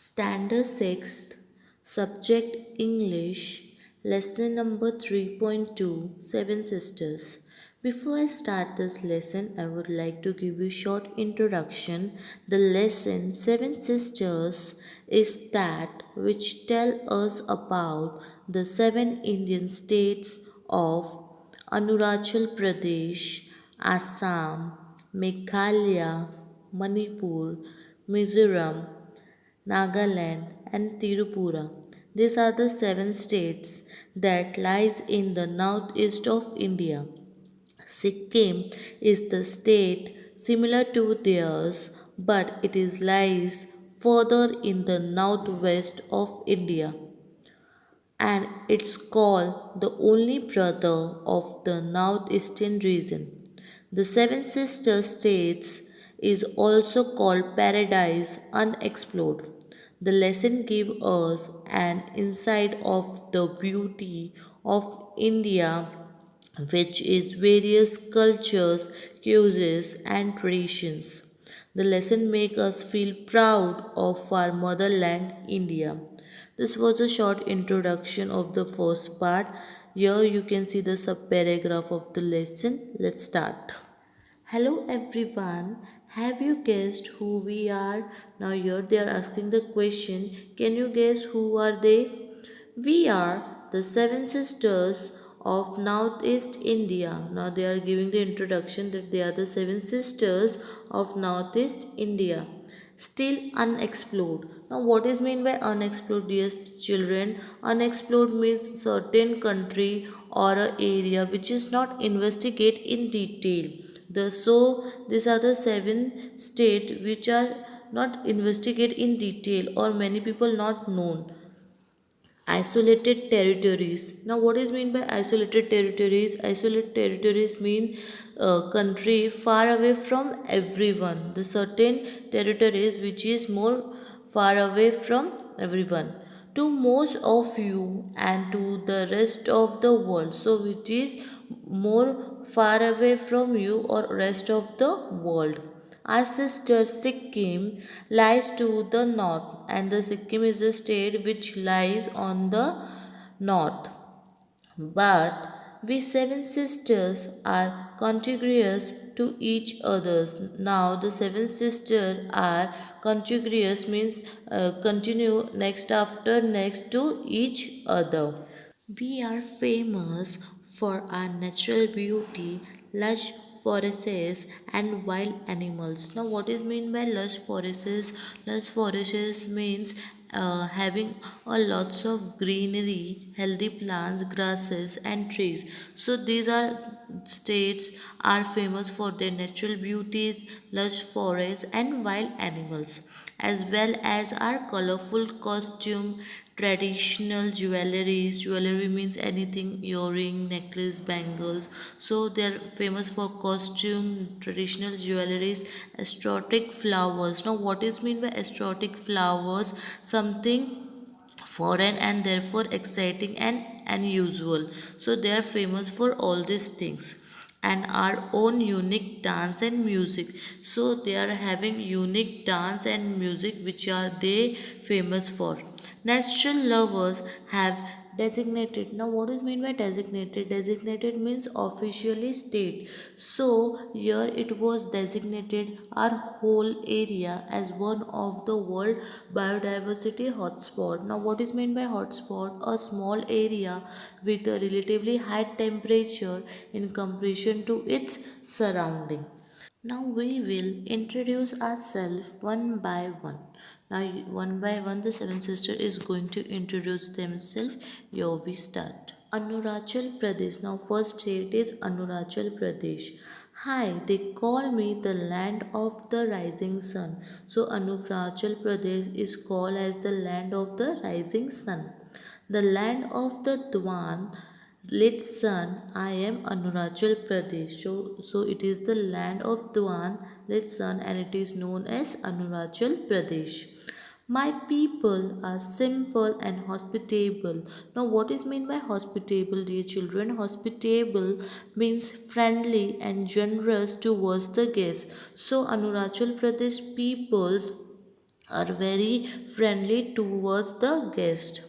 Standard 6th, Subject English, Lesson number 3.2 Seven Sisters. Before I start this lesson, I would like to give you a short introduction. The lesson Seven Sisters is that which tell us about the seven Indian states of Arunachal Pradesh, Assam, Meghalaya, Manipur, Mizoram, Nagaland, and Tirupura. These are the seven states that lies in the northeast of India. Sikkim is the state similar to theirs, but it is lies further in the northwest of India, and it's called the only brother of the northeastern region. The Seven Sisters states is also called Paradise Unexplored. The lesson gives us an insight of the beauty of India, which is various cultures, cuisines, and traditions. The lesson makes us feel proud of our motherland, India. This was a short introduction of the first part. Here you can see the subparagraph of the lesson. Let's start. Hello everyone. Have you guessed who we are? Now here they are asking the question. Can you guess who are they? We are the seven sisters of Northeast India. Now they are giving the introduction that they are the seven sisters of Northeast India. Still unexplored. Now what is meant by unexplored, dear children? Unexplored means certain country or a area which is not investigated in detail. These are the seven states which are not investigated in detail or many people not known. Isolated territories. Now what is mean by isolated territories? Isolated territories mean country far away from everyone. The certain territories which is more far away from everyone, to most of you and to the rest of the world, so which is more far away from you or rest of the world. Our sister Sikkim lies to the north, and the Sikkim is a state which lies on the north. But we seven sisters are contiguous to each others. Now the seven sisters are contiguous means continue next after next to each other. We are famous for our natural beauty, lush forests, and wild animals. Now, what is meant by lush forests? Lush forests means having a lots of greenery, healthy plants, grasses, and trees. So these are states are famous for their natural beauties, lush forests, and wild animals, as well as our colorful costume, traditional jewelries. Jewelry means anything, earring, necklace, bangles. So they're famous for costume, traditional jewelries, exotic flowers. Now what is mean by exotic flowers? Something foreign and therefore exciting and unusual. So they are famous for all these things, and our own unique dance and music. So they are having unique dance and music which are they famous for. Natural lovers have designated. Now what is meant by designated? Designated means officially state. So here it was designated our whole area as one of the world biodiversity hotspot. Now what is meant by hotspot? A small area with a relatively high temperature in comparison to its surrounding. Now we will introduce ourselves one by one. Now one by one the seven sister is going to introduce themselves. Here we start. Arunachal Pradesh. Now first state is Arunachal Pradesh. Hi, they call me the land of the rising sun. So Arunachal Pradesh is called as the land of the rising sun. The land of the Dwan lit sun. I am Arunachal Pradesh. So it is the land of Dwan lit sun, and it is known as Arunachal Pradesh. My people are simple and hospitable. Now, what is meant by hospitable, dear children? Hospitable means friendly and generous towards the guests. So, Arunachal Pradesh peoples are very friendly towards the guest.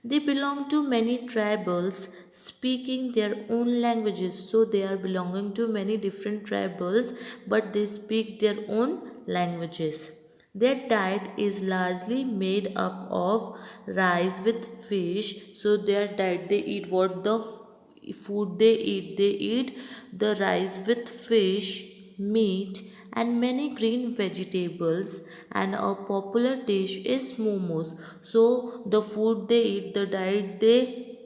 They belong to many tribals speaking their own languages. So they are belonging to many different tribals but they speak their own languages. Their diet is largely made up of rice with fish. So their diet they eat what the food they eat. They eat the rice with fish, meat, and many green vegetables. And a popular dish is momos. So the food they eat, the diet they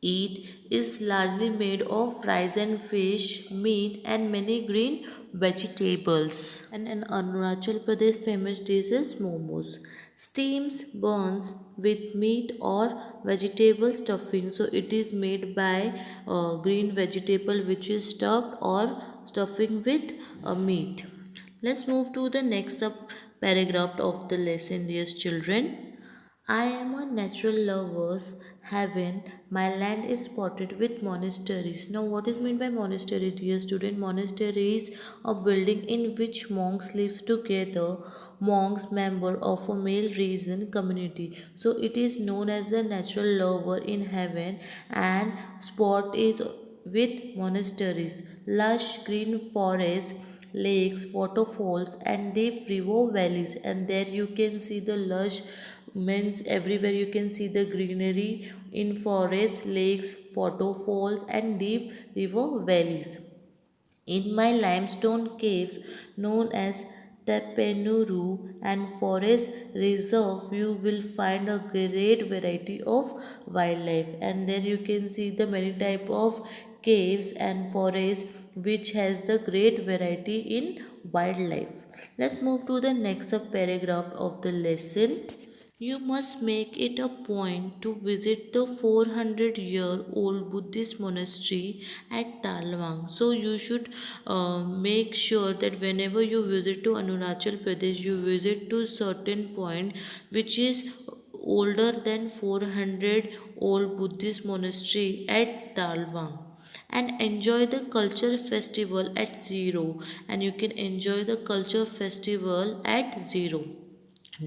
eat is largely made of rice and fish, meat, and many green vegetables. And an Arunachal Pradesh famous dish is momos. Steams buns with meat or vegetable stuffing. So it is made by green vegetable which is stuffed or stuffing with meat. Let's move to the next paragraph of the lesson, dear children. I am a natural lover's heaven. My land is spotted with monasteries. Now, what is meant by monastery, dear student? Monastery is a building in which monks live together. Monks, member of a male reason community. So, it is known as a natural lover in heaven, and spot is with monasteries, lush green forests, lakes, waterfalls, and deep river valleys. And there you can see the lush means everywhere you can see the greenery in forests, lakes, waterfalls, and deep river valleys. In my limestone caves, known as Tepenuru and Forest Reserve, you will find a great variety of wildlife. And there you can see the many type of caves and forests which has the great variety in wildlife. Let's move to the next paragraph of the lesson. You must make it a point to visit the 400-year-old Buddhist monastery at Talwang. So you should make sure that whenever you visit to Arunachal Pradesh, you visit to certain point which is older than 400 old Buddhist monastery at Talwang, and enjoy the culture festival at zero. And you can enjoy the culture festival at zero.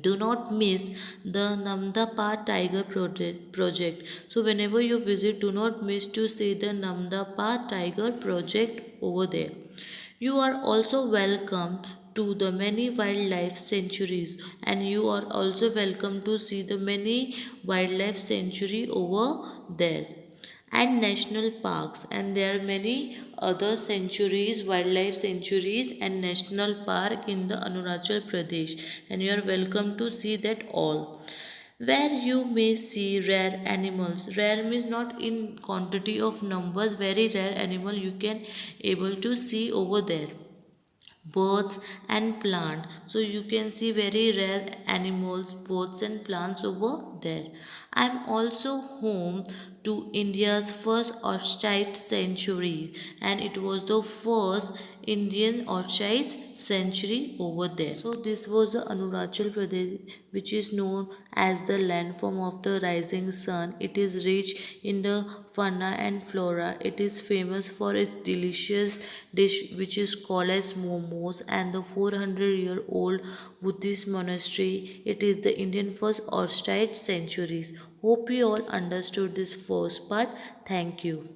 Do not miss the Namdapa Tiger project. So whenever you visit, do not miss to see the Namdapa Tiger project over there. You are also welcome to the many wildlife sanctuaries, and you are also welcome to see the many wildlife sanctuary over there and national parks. And there are many other sanctuaries, wildlife sanctuaries and national park in the Arunachal Pradesh, and you are welcome to see that all, where you may see rare animals. Rare means not in quantity of numbers, very rare animal you can able to see over there, birds and plant. So you can see very rare animals, birds and plants over there. I am also home to India's first orchid sanctuary, and it was the first Indian orchid sanctuary over there. So this was the Arunachal Pradesh, which is known as the landform of the rising sun. It is rich in the fauna and flora. It is famous for its delicious dish which is called as momos, and the 400-year-old Buddhist monastery. It is the Indian first orchid sanctuaries. Hope you all understood this first part. Thank you.